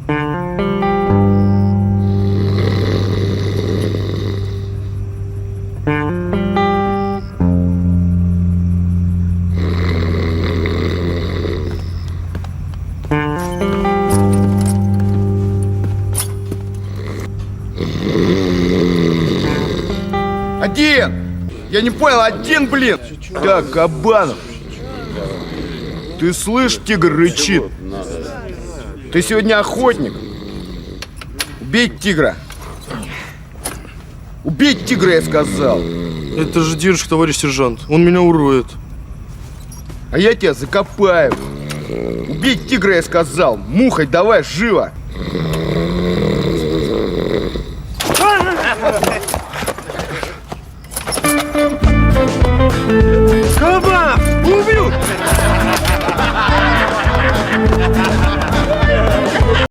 Один! Я не понял, один, блин! Так, Кабанов. Ты слышь, тигр рычит. Ты сегодня охотник. Убей тигра. Убей тигра, я сказал. Это же дедушка, товарищ сержант. Он меня уроет. А я тебя закопаю. Убей тигра, я сказал. Мухой давай, живо.